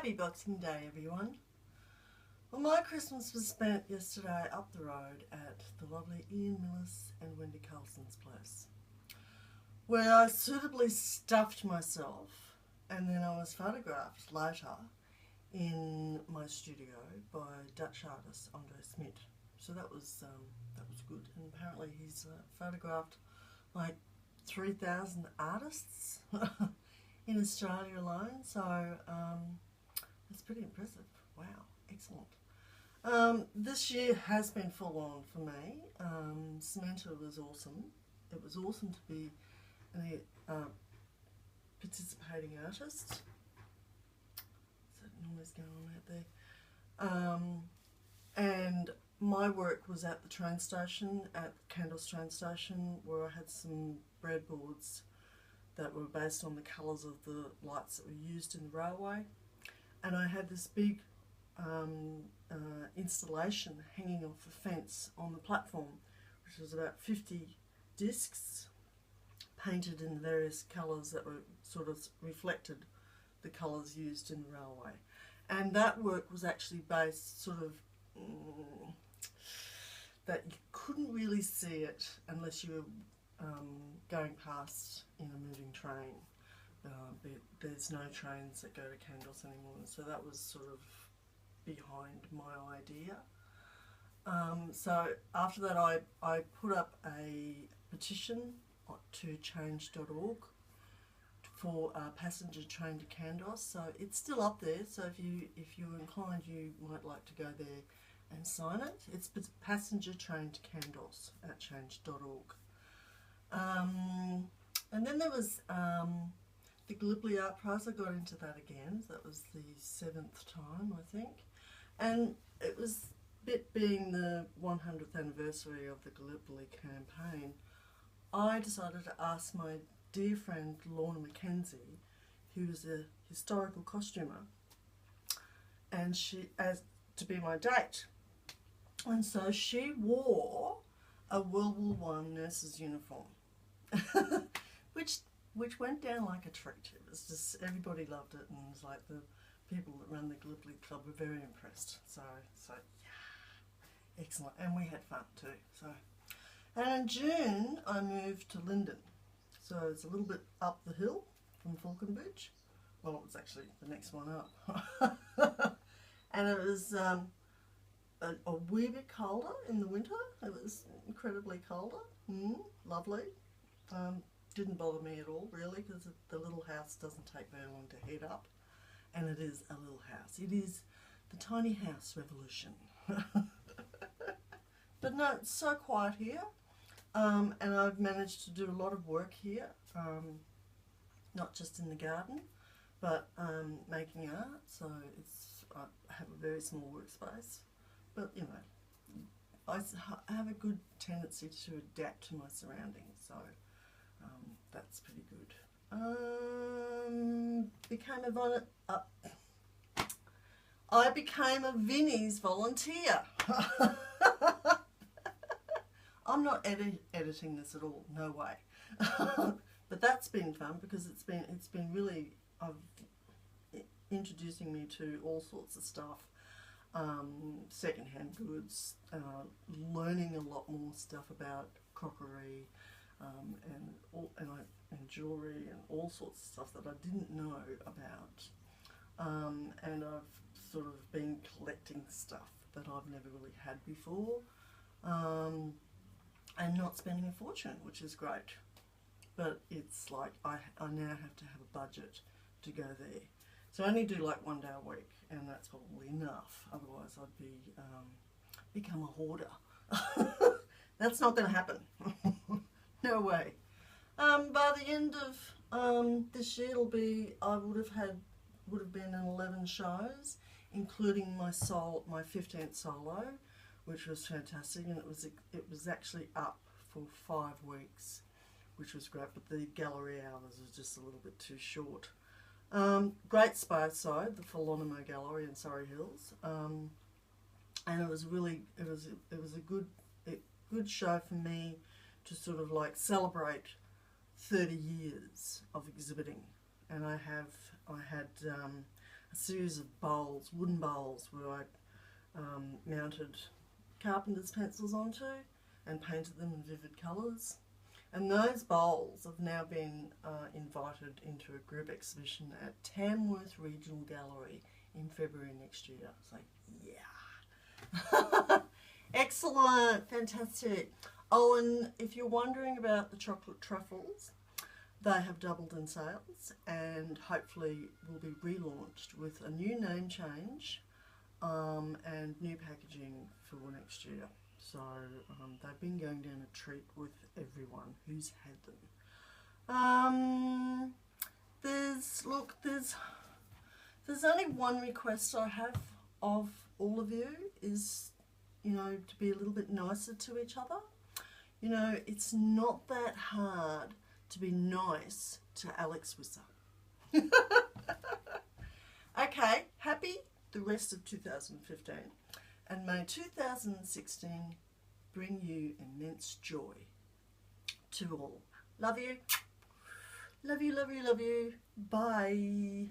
Happy Boxing Day, everyone. Well, my Christmas was spent yesterday up the road at the lovely Ian Millis and Wendy Carlson's place, where I suitably stuffed myself, and then I was photographed later in my studio by Dutch artist Andre Smit. So that was good, and apparently he's photographed like 3,000 artists in Australia alone, so it's pretty impressive. Wow, excellent. This year has been full on for me. Samantha was awesome. It was awesome to be a participating artist. Is that noise going on out there? And my work was at the train station, at Candles train station, where I had some breadboards that were based on the colours of the lights that were used in the railway. And I had this big installation hanging off a fence on the platform, which was about 50 discs painted in various colours that were sort of reflected the colours used in the railway. And that work was actually based sort of that you couldn't really see it unless you were going past in a moving train. There's no trains that go to Candles anymore, so that was sort of behind my idea. So after that I put up a petition to change.org for a passenger train to Candles, so it's still up there, so if you're inclined you might like to go there and sign it. It's passenger train to Candles at change.org. And then there was the Gallipoli Art Prize. I got into that again. That was the 7th time, I think. And it was being the 100th anniversary of the Gallipoli campaign, I decided to ask my dear friend Lorna Mackenzie, who is a historical costumer, and to be my date. And so she wore a World War I nurse's uniform, which went down like a treat. It was just, everybody loved it, and it was like the people that run the Gallipoli Club were very impressed. So yeah, excellent, and we had fun too. So, and in June I moved to Lyndon, so it's a little bit up the hill from Falconbridge. Well, it was actually the next one up, and it was a wee bit colder in the winter. It was incredibly colder. Lovely. Didn't bother me at all, really, because the little house doesn't take very long to heat up, and it is a little house. It is the tiny house revolution. But no, it's so quiet here, and I've managed to do a lot of work here, not just in the garden, but making art. So I have a very small workspace, but you know, I have a good tendency to adapt to my surroundings, so that's pretty good. I became a Vinnie's volunteer. I'm not editing this at all, no way. But that's been fun because it's been really introducing me to all sorts of stuff. Second-hand goods, learning a lot more stuff about crockery, and jewellery and all sorts of stuff that I didn't know about. And I've sort of been collecting stuff that I've never really had before, and not spending a fortune, which is great. But it's like I now have to have a budget to go there. So I only do like 1 day a week, and that's probably enough. Otherwise I'd be become a hoarder. That's not going to happen. No way. By the end of this year, I would have been in 11 shows, including my 15th solo, which was fantastic, and it was actually up for 5 weeks, which was great. But the gallery hours was just a little bit too short. Great space though, the Fleur Gallery in Surrey Hills, and it was a good show for me to sort of like celebrate 30 years of exhibiting. And I had a series of bowls, wooden bowls, where I mounted carpenter's pencils onto and painted them in vivid colours. And those bowls have now been invited into a group exhibition at Tamworth Regional Gallery in February next year. It's like, yeah. Excellent, fantastic. Oh, and if you're wondering about the chocolate truffles, they have doubled in sales and hopefully will be relaunched with a new name change and new packaging for next year. So they've been going down a treat with everyone who's had them. There's only one request I have of all of you is, you know, to be a little bit nicer to each other. You know, it's not that hard to be nice to Alex Wisser. Okay, happy the rest of 2015, and may 2016 bring you immense joy to all. Love you. Love you, love you, love you. Bye.